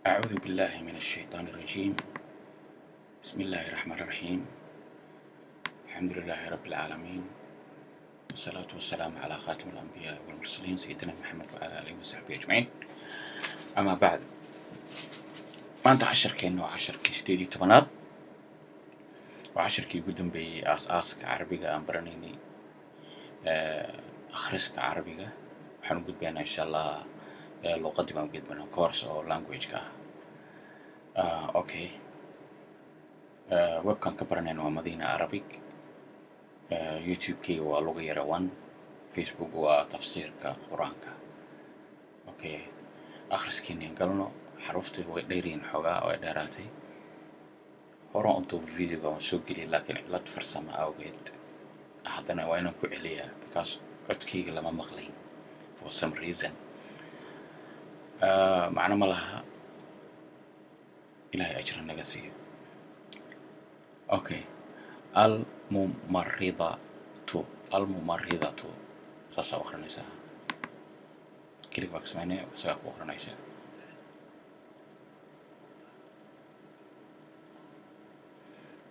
أعوذ بالله من الشيطان الرجيم. بسم الله الرحمن الرحيم. الحمد لله رب العالمين، والصلاة والسلام على خاتم الأنبياء والمرسلين سيدنا محمد وعلى آله وصحبه أجمعين. أما بعد، ما أنت عشركين وعشركي سديدي تبنات وعشركي قدم بأساسك عربية أمبرنيني أخرسك عربية وحنقول بينا إن شاء الله لغة ما قد بنا كورس أو language كا. أوكي. webkan ka baranayna waa Madina Arabic. YouTube-kii waa lugu yara 1. Facebook waa tafsiirka quraanka. Okay. akhriskiina galno xaruftii way dheereen xogaa way dheeraatay. horaan u duub video-ga waan soo geliyay laakiin cilad farsamo awgeed haddana waa inaan ku celiyaa because codkayga lama maqlayn for some reason. macno ma laha. ilaahay ajra naga siiyo. Okay. الممرضة ساسا وخرنيسا كليك باكس ماني ساسا وخرنيسا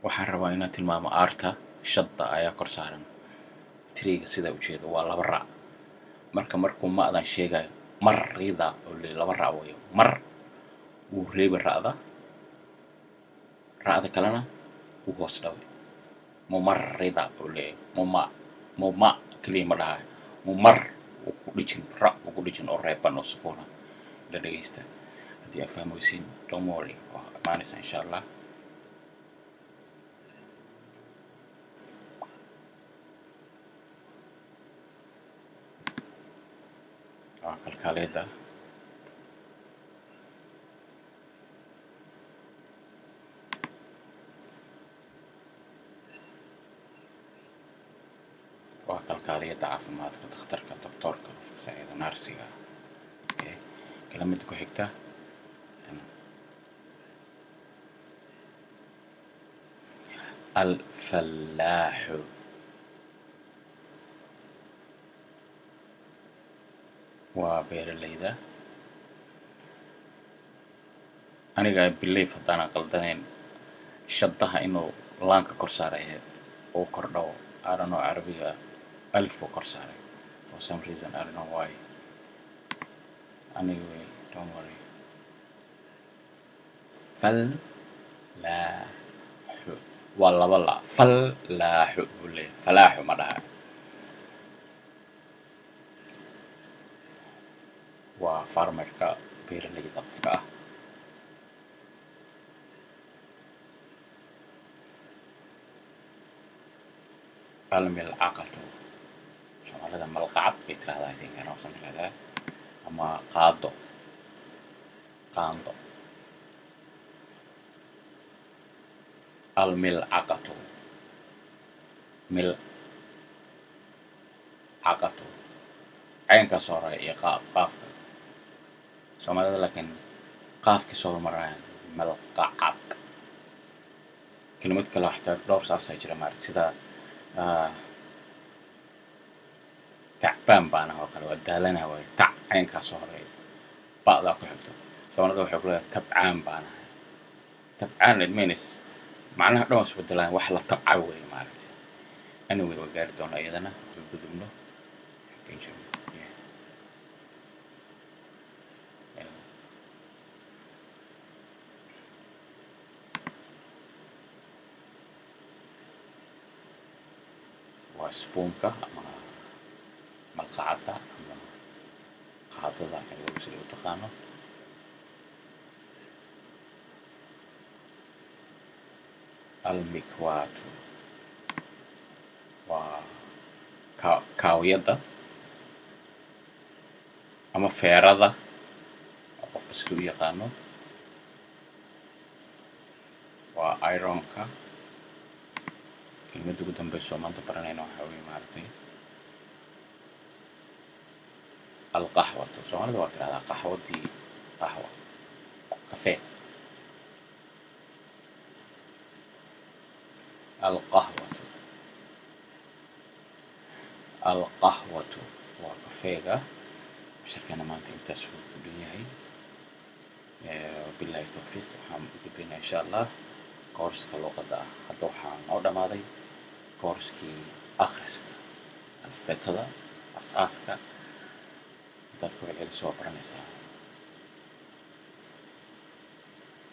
waxaan rabaa inaad tilmaamo aarta shadda ayaa kor saaran tiriga sida u jeedo waa laba raac markuu maadan sheegayo marrida oo laba raac weeyo mar uu reeb raacda kalena uu hoos dhaway mumarrida oo muma kelima dhahay mumar ku dhijin oo reeban oo sukuuna la dhageysta hadii aad fahmaysiin don't worry maanaysa insha Allah. kalkaleeda kalkaaliyada caafimaadka dhakhtarka doctorka fasaaida narsiga. Okay. كلمة ku xigta الفلاح وبيرليدا aniga I believe hadaan qaldanayn shadaha inuu laanka kor saaray oo kordho I don't know Arabiga alif ko kor saaray for some reason I don't know why. Anyway, don't worry. فلاح والله فلاح ولا فلاح ما ده وفارمر كا بير اللي يطف كا الملعقة شو هذا ملقعة بيتر هذا I think أنا something like that. أما قاندو الملعقة ملعقة عين كسورة قاف سوما لكن قاف كسورة مرة ملقعة كلمة كلا حتى دور ساسة يجري مارد سيدا تعبان بانا هو كلا ودالنا هو عين كسورة بعض أكحلته سوما لو حقول تبعان بانا تبعان المينس معناها دونس بدلان wax la tabcaway maaragtay anyway waa gaar doon ayadana gudubno waa spoonka ama malqacada ama qaadada ay lagu soo taqaano المكوات وكاويدا أما فيرادة أقف بسكو يقانو وآيرونكا كلمة قدام بسوا ما أنت برانينو حاوي مارتي القهوة سؤال دواتر هذا قهوة دي قهوة كافيه القهوة وكافيغا عشان كان ما انت سوق بيهاي billahi tawfiiq waxaan u gudbinaa insha allah koorska luqadda ah. Hadda waxaa noo dhammaaday koorskii akhriska alifbeetada as-aaska haddaad ku celceliso waa baranaysaa.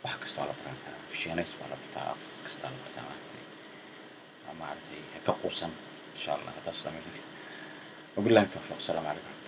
wax kasta waa la baran karaa, Shiineys baa la bartaa, af kasta la bartaa maaragtay ha ka quusan insha allah haddaad sameynaysid. wabillahi tawfiiq, asalaamu calaykum.